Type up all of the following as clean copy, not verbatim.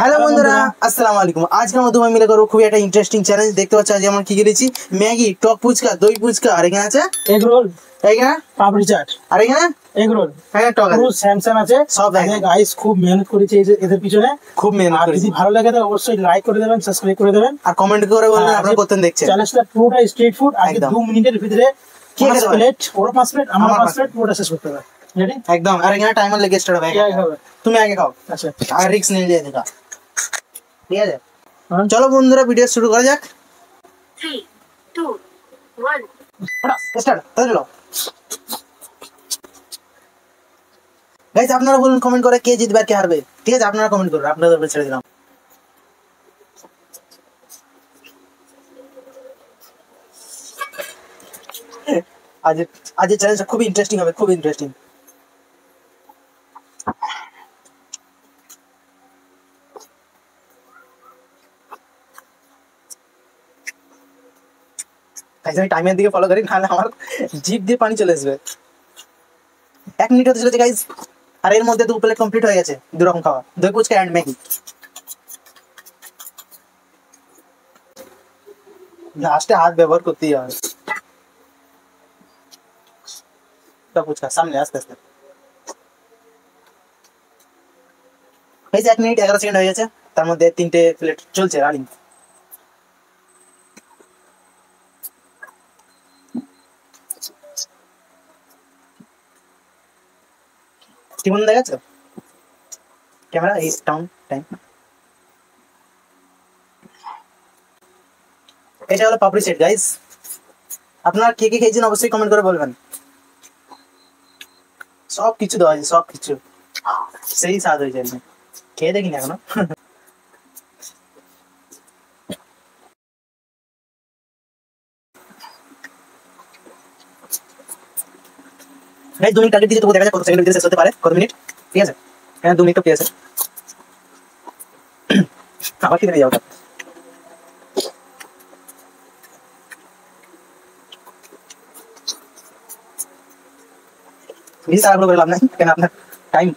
Hello বন্ধুরা, আসসালামু আলাইকুম। আজকে আমরা দুজন মিলে করবো খুবই একটা ইন্টারেস্টিং চ্যালেঞ্জ। দেখতে পাচ্ছ আজ আমরা কি করেছি, ম্যাগি, টক ফুচকা, দই ফুচকা, আর এখানে আছে এগ রোল, এখানে পাপড়ি চাট, আর এখানে এগ রোল, হ্যাঁ টক পুরো আছে, স্যামসাং আছে সব সব। আছে। গাইস খুব মেহনত করেছে এদের পিছনে, খুব মেহনত আর করেছি। যদি ভালো লাগে তাহলে অবশ্যই লাইক করে দেবেন, সাবস্ক্রাইব করে দেবেন আর কমেন্ট করে বলবেন আপনারা করতেন দেখছেন। চ্যালেঞ্জটা পুরোটা স্ট্রিট ফুড। আজকে একদম। 2 মিনিটের ভিতরে কে খেতে পারে? প্লেট, ওরা 5 প্লেট, আমার আমার 5 পাঁচ প্লেট পুরোটা শেষ করতে হবে। রেডি? একদম। আর এখানে টাইমার লেগে স্টার্ট হবে। কে আগে খাবে? তুমি আগে খাও, আচ্ছা, আর রিস্ক নিয়ে দিয়ে দেখা, ঠিক আছে? হ্যাঁ। চলো বন্ধুরা, ভিডিও শুরু করা যাক। 3, 2, 1. স্টার্ট। চলো গাইস, আপনারা বলুন কমেন্ট করে কে জিতবে আর কে হারবে। ঠিক আছে, আপনারা কমেন্ট করুন, আপনাদের উপরে ছেড়ে দিলাম। আজ আজের চ্যালেঞ্জটা খুবই ইন্টারেস্টিং হবে, খুব ইন্টারেস্টিং। গাইস আমি টাইমের দিকে ফলো করি, নাহলে আমার জিভ দিয়ে পানি চলে আসবে। 1 মিনিট হতে চলেছে গাইস, আর এর মধ্যে 2 প্লেট কমপ্লিট হয়ে গেছে। 2 রকম খাওয়া, দই ফুচকা এন্ড ম্যাগি। লাস্টে হাত ব্যবহার করতেই হবে। দই ফুচকা সামনে আস্তে আস্তে। গাইস 1 মিনিট 11 সেকেন্ড হয়ে গেছে, তার মধ্যে 3টে প্লেট চলছে রানিং। কি বন্ধ দেখা যাচ্ছে ক্যামেরা ইজ ডাউন টাইম। এটা হলো পাপড়ি সেট গাইস। আপনারা কে কে খেয়েছেন অবশ্যই কমেন্ট করে বলবেন। সব কিছু দেওয়া আছে, সব কিছু সেই স্বাদ হয়ে যায়। খেয়ে দেখিনি এখনো। গাইস 2 মিনিট টার্গেট দিয়েছে, তবু দেখা যাক কত সেকেন্ড ভিতরে শেষ হতে পারে, কত মিনিট। ঠিক আছে, হ্যাঁ 2 মিনিট তো পেয়েছে। আবার কি দিয়ে যাও, বেশি তাড়াহুড়ো করে লাভ নাই, কেন আপনার টাইম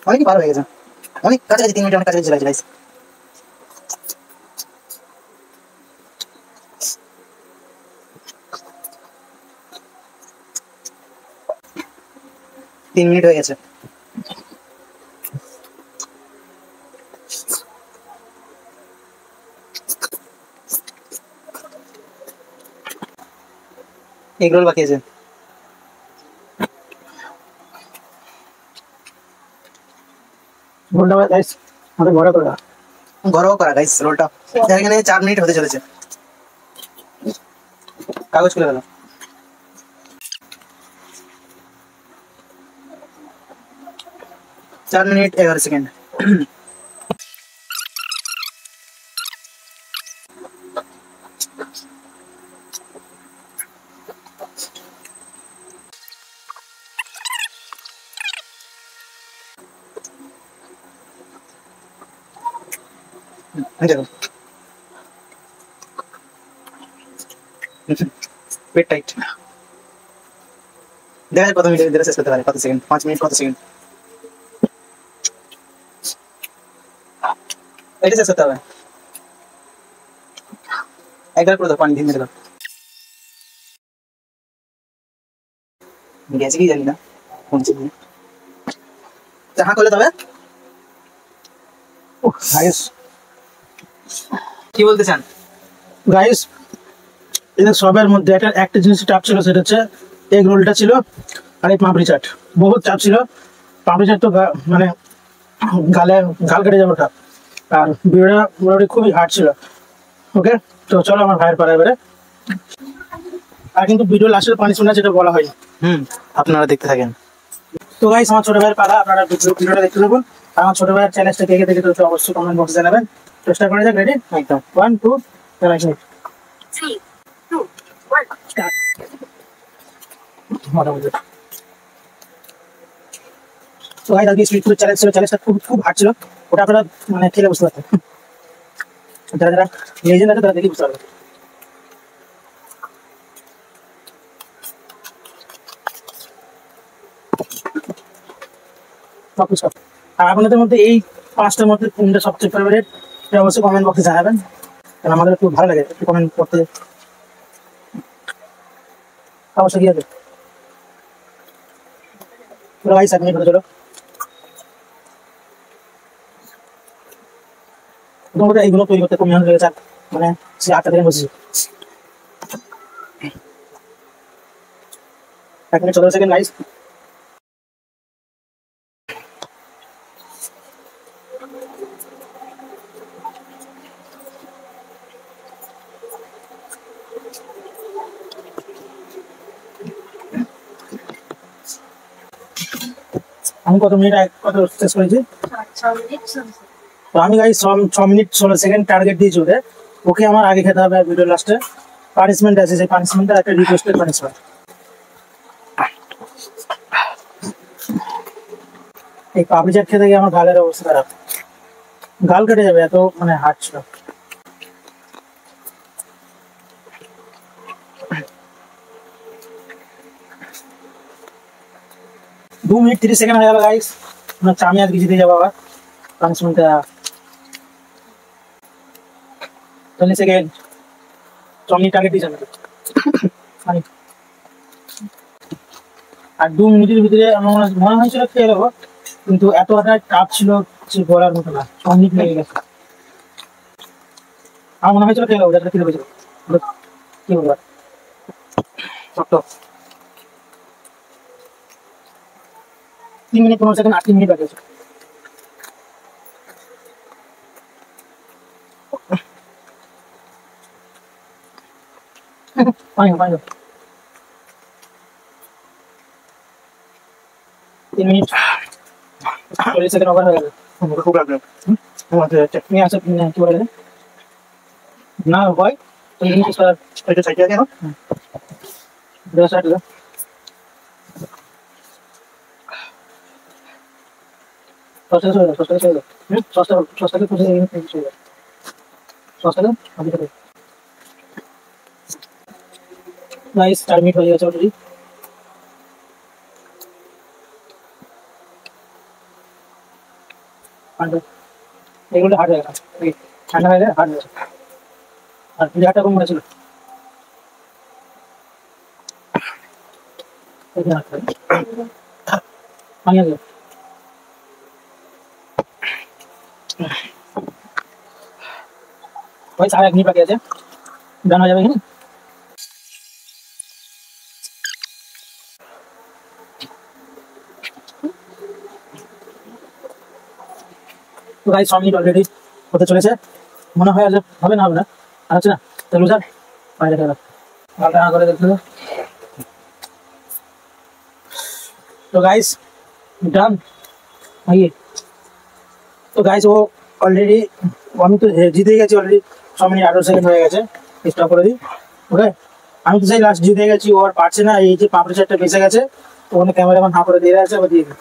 অনেকই পার হয়ে গেছে, অনেক কাছাকাছি। 3 মিনিট অনেক কাছাকাছি চলে আসছে গাইস। তিন মিনিট হয়ে গেছে। এগরোল বাকি আছে। রোলটা গাইস আমাদের ঘরে করে দাও। ঘরোয়া করা গাইস রোলটা। এখানে 4 মিনিট হতে চলেছে। কাগজ খুলে গেল। 4 মিনিট 11 সেকেন্ড। দেখো পেট টাইট। দেখা যাক কত মিনিটের ভিতরে শেষ করতে পারে, কত সেকেন্ড, 5 মিনিট কত সেকেন্ড। এটা শেষ করতে হবে। একবার করে দাও, পানি দিয়ে মেরে দাও। গেছে কি জানি না, কোনছে হ্যাঁ করলে তবে। গাইস কি বলতে চান? গাইস এদের সবের মধ্যে একটা জিনিস চাপ ছিল, সেটা হচ্ছে এগ রোলটা ছিল, আর এই পাপড়ি চাট। বহুত চাপ ছিল। পাপড়ি চাট তো মানে গাল কেটে যাবে ওটা। আর ভিডিওটা মোটামুটি খুবই হার্ড ছিল। ওকে, তো চলো আমার ভাইয়ের পাড়া এবারে। আর কিন্তু ভিডিও লাস্টের পানিশমেন্ট যেটা বলা হয়। আপনারা দেখতে থাকেন। তো গাইস আমার ছোট ভাইয়ের পাড়া, আপনারা ভিডিওটা দেখতে থাকুন। আমার ছোট ভাইয়ের চ্যালেঞ্জটা কে কে দেখে তো অবশ্যই কমেন্ট বক্সে জানাবেন। চেষ্টা করা যাক। রেডি? একদম। 1 2 3 3, 2, 1. স্টার্ট। মোটামুটি তো গাইস আজকে স্ট্রিট ফুড চ্যালেঞ্জ ছিল। চ্যালেঞ্জটা খুব খুব হার্ড ছিল। ওটা আপনারা মানে খেলে বুঝতে পারতেন। যারা যারা লেজেন্ড আছে তারা দেখে বুঝতে পারবেন। সব কিছু আর আপনাদের মধ্যে এই 5টার মধ্যে কোনটা সবচেয়ে ফেভারিট এটা অবশ্যই কমেন্ট বক্সে জানাবেন, কারণ আমাদের খুব ভালো লাগে একটু কমেন্ট করতে। অবশ্যই কি হবে ভাই 7 মিনিট হতে চলো। তোমাদের এইগুলো তৈরি করতে খুব মেহনত লেগেছে, মানে সে 8টা থেকে বসেছি। 1 মিনিট 14 সেকেন্ড গাইস। আমি কত মিনিট কত শেষ করেছি? 6 মিনিট চলছে। তো আমি গাইস 6 মিনিট 16 সেকেন্ড টার্গেট দিয়েছি ওদের। ওকে আমার আগে খেতে হবে ভিডিও লাস্টে। পানিশমেন্ট আছে, সেই পানিশমেন্টটা একটা রিকোয়েস্টেড পানিশমেন্ট। এই পাপড়ি চাট খেতে গিয়ে আমার গালের অবস্থা খারাপ, গাল কেটে যাবে এত মানে হার্ড ছিল। 2 মিনিট 30 সেকেন্ড হয়ে গেল গাইস। আমি আজকে জিতে যাবো আবার পানিশমেন্টটা। 40 সেকেন্ড 6 মিনিট টার্গেট দিয়েছি আমি। আর 2 মিনিটের ভিতরে আমার মনে হয়েছিল খেয়ে দেবো, কিন্তু এতটা টাফ ছিল যে বলার মতো না। 6 মিনিট লেগে গেছে। আমার মনে হয়েছিল খেয়ে দেবো, যাতে খেতে পেয়েছিল। কি বলবো শক্ত। 3 মিনিট 15 সেকেন্ড, 8 মিনিট বাকি আছে। পানি 3 মিনিট 40 সেকেন্ড ওভার হয়ে গেল। খুব লাগবে চাটনি আছে কি বলে না ভাই, তুমি জিনিস এটা চাইতে কেন দশটা नाइस 4 मिनट हो गया ऑलरेडी। এগুলো হার্ড হয়ে গেল, ঠান্ডা হয়ে গেলে হার্ড হয়ে যাবে। আর পিজাটা কম হয়েছিল পানি আছে भाई। 1.5 मिनट बाकी আছে, ডান হয়ে যাবে এখানে। তো গাইস 6 মিনিট অলরেডি হতে চলেছে। মনে হয় আজ হবে না আর হচ্ছে না তো লুজার বাইরে গেল আলাদা করে দেখতে। তো গাইস ডান आइए। তো গাইস ও অলরেডি, আমি তো জিতে গেছি অলরেডি। 6 মিনিট 18 সেকেন্ড হয়ে গেছে, স্টপ করে দিই। ওকে আমি তো সেই লাস্ট জিতে গেছি, ও আর পারছে না। এই যে পাপড়ি চাটটা বেঁচে গেছে, তো ওখানে ক্যামেরাম্যান হাঁ করে দিয়ে আছে, আবার দিয়ে দিই।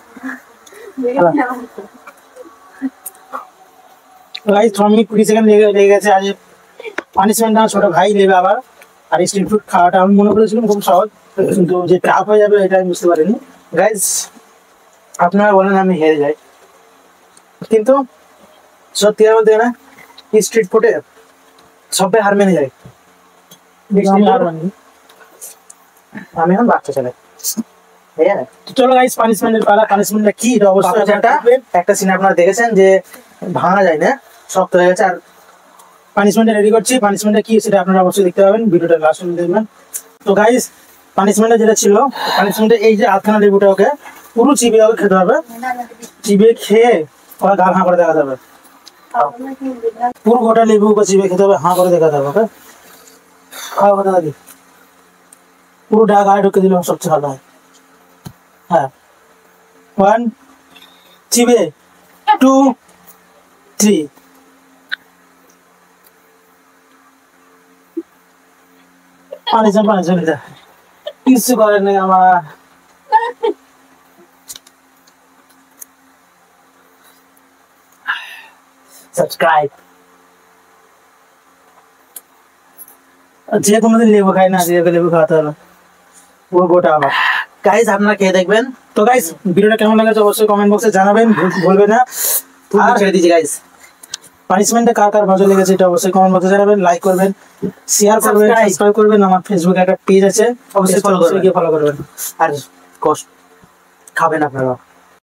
গাইস 6 মিনিট 20 সেকেন্ড লেগে গেছে। আজ পানিশমেন্ট না ছোট ভাই নেবে আবার। আর স্ট্রিট ফুড খাওয়াটা আমি মনে করেছিলাম খুব সহজ, কিন্তু যে টাফ হয়ে যাবে এটা আমি বুঝতে পারিনি। গাইস আপনারা বলেন আমি হেরে যাই, কিন্তু সত্যি বলতে না স্ট্রিট ফুডে সবাই হার মেনে যায়। আমি এখন বাচ্চা ছেলে। চলো গাইস পানিশমেন্টের পালা। পানিশমেন্টটা কি এটা অবশ্যই একটা সিন আপনারা দেখেছেন যে ভাঙা যায় না, শক্ত হয়ে গেছে। আর পানিশমেন্টটা রেডি করছি। পানিশমেন্টটা কি সেটা আপনারা অবশ্যই দেখতে পাবেন, ভিডিওটা লাস্ট পর্যন্ত দেখবেন। তো গাইস পানিশমেন্টটা যেটা ছিল, পানিশমেন্টে এই যে আধখানা লেবুটা ওকে পুরো চিবিয়ে ওকে খেতে হবে। চিবিয়ে খেয়ে ওরা গাল হাঁ করে দেখাতে হবে। পুরো গোটা লেবু ওকে চিবিয়ে খেতে হবে, হাঁ করে দেখাতে হবে। ওকে খাওয়া কথা থাকি পুরো ডা গায়ে ঢুকে দিলে সবচেয়ে ভালো হয়। হ্যাঁ 1 চিবিয়ে 2 3 পানি চলে যায়, কিছু করার নেই আমার। সাবস্ক্রাইব। যে কোনোদিন লেবু খাই না, যে লেবু খাওয়াতে হবে পুরো গোটা। আবার গাইস আপনারা খেয়ে দেখবেন। তো গাইস ভিডিওটা কেমন লাগছে অবশ্যই কমেন্ট বক্সে জানাবেন, বলবেন না। আর ছেড়ে দিয়েছি গাইস। পানিশমেন্টে কার কার মজা লেগেছে এটা অবশ্যই কমেন্ট বক্সে জানাবেন, লাইক করবেন, শেয়ার করবেন, Subscribe। সাবস্ক্রাইব করবেন। আমার ফেসবুকে একটা পেজ আছে, অবশ্যই অবশ্যই follow করবেন। গিয়ে ফলো করবেন। আর কষ্ট খাবেন আপনারা।